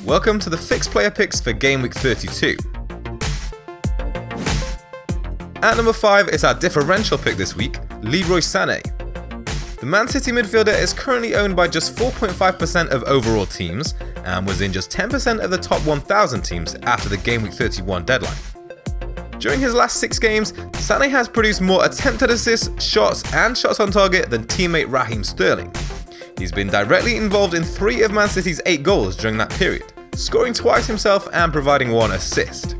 Welcome to the fixed player picks for Game Week 32. At number 5 is our differential pick this week, Leroy Sané. The Man City midfielder is currently owned by just 4.5% of overall teams and was in just 10% of the top 1,000 teams after the Game Week 31 deadline. During his last 6 games, Sané has produced more attempted assists, shots and shots on target than teammate Raheem Sterling. He's been directly involved in 3 of Man City's 8 goals during that period, scoring twice himself and providing 1 assist.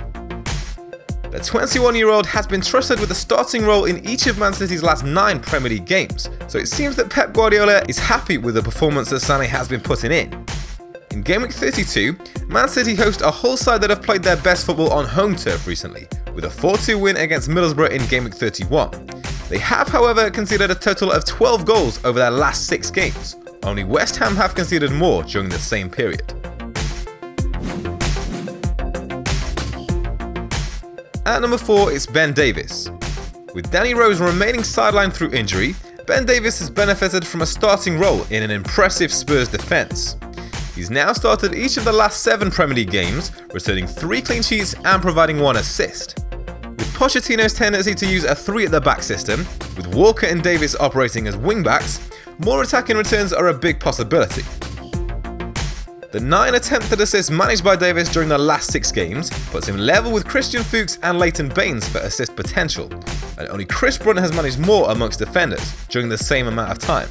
The 21-year-old has been trusted with a starting role in each of Man City's last 9 Premier League games, so it seems that Pep Guardiola is happy with the performance that Sané has been putting in. In Game Week 32, Man City host a Hull side that have played their best football on home turf recently, with a 4-2 win against Middlesbrough in Game Week 31. They have, however, conceded a total of 12 goals over their last 6 games. Only West Ham have conceded more during the same period. At number 4 is Ben Davies. With Danny Rose remaining sidelined through injury, Ben Davies has benefited from a starting role in an impressive Spurs defence. He's now started each of the last 7 Premier League games, returning 3 clean sheets and providing 1 assist. With Pochettino's tendency to use a 3 at the back system, with Walker and Davies operating as wing-backs, more attacking returns are a big possibility. The 9 attempted assists managed by Davies during the last 6 games puts him level with Christian Fuchs and Leighton Baines for assist potential, and only Chris Brunt has managed more amongst defenders during the same amount of time.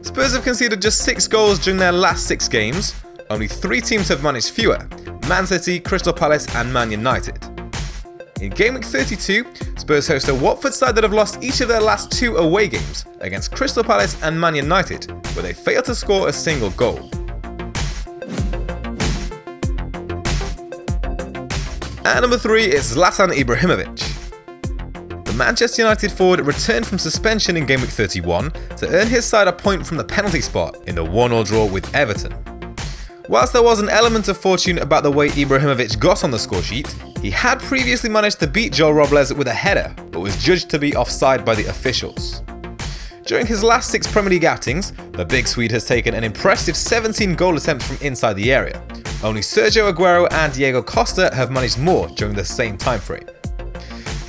Spurs have conceded just 6 goals during their last 6 games. Only 3 teams have managed fewer: Man City, Crystal Palace and Man United. In Game Week 32, Spurs host a Watford side that have lost each of their last 2 away games against Crystal Palace and Man United, where they failed to score a single goal. At number 3 is Zlatan Ibrahimovic. The Manchester United forward returned from suspension in Game Week 31 to earn his side a point from the penalty spot in the 1-1 draw with Everton. Whilst there was an element of fortune about the way Ibrahimovic got on the scoresheet, he had previously managed to beat Joel Robles with a header, but was judged to be offside by the officials. During his last 6 Premier League outings, the big Swede has taken an impressive 17 goal attempts from inside the area. Only Sergio Agüero and Diego Costa have managed more during the same time frame.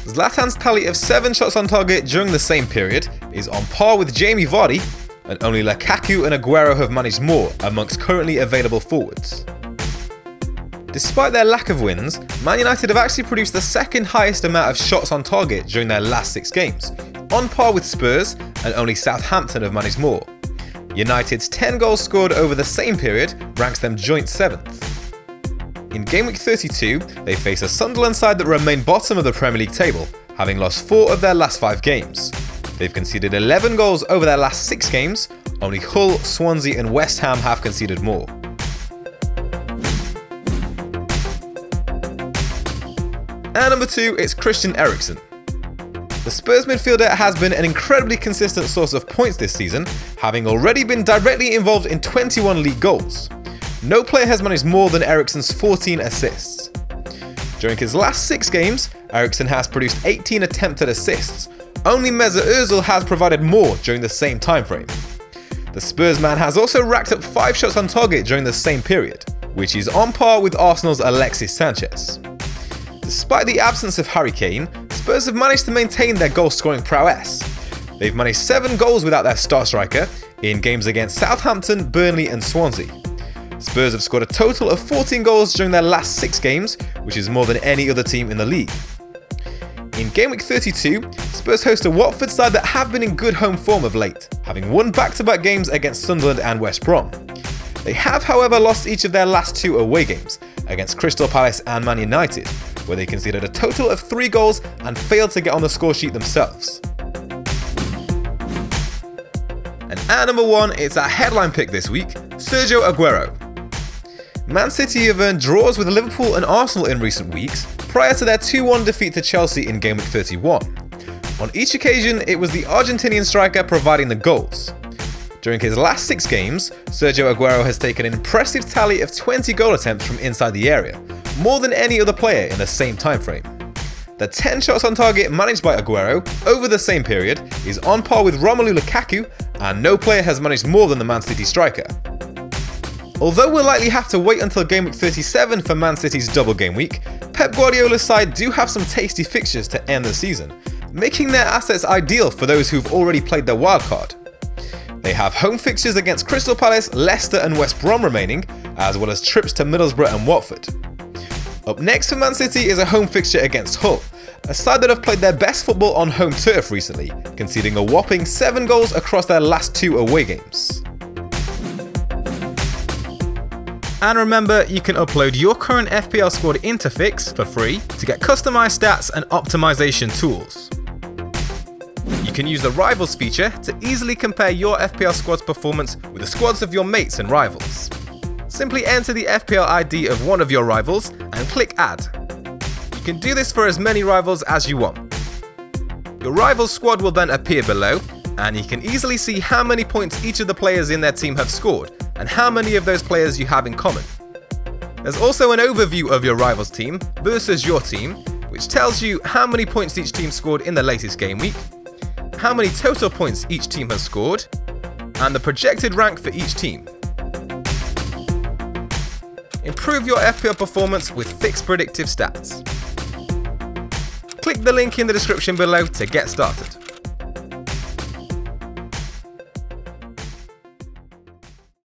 Zlatan's tally of 7 shots on target during the same period is on par with Jamie Vardy, and only Lukaku and Agüero have managed more amongst currently available forwards. Despite their lack of wins, Man United have actually produced the second highest amount of shots on target during their last 6 games, on par with Spurs, and only Southampton have managed more. United's 10 goals scored over the same period ranks them joint 7th. In Game Week 32, they face a Sunderland side that remain bottom of the Premier League table, having lost 4 of their last 5 games. They've conceded 11 goals over their last 6 games. Only Hull, Swansea and West Ham have conceded more. At number 2, it's Christian Eriksen. The Spurs midfielder has been an incredibly consistent source of points this season, having already been directly involved in 21 league goals. No player has managed more than Eriksen's 14 assists. During his last 6 games, Eriksen has produced 18 attempted assists. Only Mesut Ozil has provided more during the same time frame. The Spurs man has also racked up 5 shots on target during the same period, which is on par with Arsenal's Alexis Sanchez. Despite the absence of Harry Kane, Spurs have managed to maintain their goal-scoring prowess. They've managed 7 goals without their star striker in games against Southampton, Burnley and Swansea. Spurs have scored a total of 14 goals during their last 6 games, which is more than any other team in the league. In Game Week 32, Spurs host a Watford side that have been in good home form of late, having won back-to-back games against Sunderland and West Brom. They have, however, lost each of their last 2 away games, against Crystal Palace and Man United, where they conceded a total of 3 goals and failed to get on the scoresheet themselves. And at number 1, it's our headline pick this week, Sergio Agüero. Man City have earned draws with Liverpool and Arsenal in recent weeks, prior to their 2-1 defeat to Chelsea in Game Week 31. On each occasion, it was the Argentinian striker providing the goals. During his last 6 games, Sergio Agüero has taken an impressive tally of 20 goal attempts from inside the area, more than any other player in the same time frame. The 10 shots on target managed by Agüero over the same period is on par with Romelu Lukaku, and no player has managed more than the Man City striker. Although we'll likely have to wait until Game Week 37 for Man City's double game week, Pep Guardiola's side do have some tasty fixtures to end the season, making their assets ideal for those who've already played their wildcard. They have home fixtures against Crystal Palace, Leicester and West Brom remaining, as well as trips to Middlesbrough and Watford. Up next for Man City is a home fixture against Hull, a side that have played their best football on home turf recently, conceding a whopping 7 goals across their last 2 away games. And remember, you can upload your current FPL squad into Fix for free to get customized stats and optimization tools. You can use the Rivals feature to easily compare your FPL squad's performance with the squads of your mates and rivals. Simply enter the FPL ID of one of your rivals and click Add. You can do this for as many rivals as you want. Your rival's squad will then appear below, and you can easily see how many points each of the players in their team have scored, and how many of those players you have in common. There's also an overview of your rival's team versus your team, which tells you how many points each team scored in the latest game week, how many total points each team has scored, and the projected rank for each team. Improve your FPL performance with fixed predictive stats. Click the link in the description below to get started.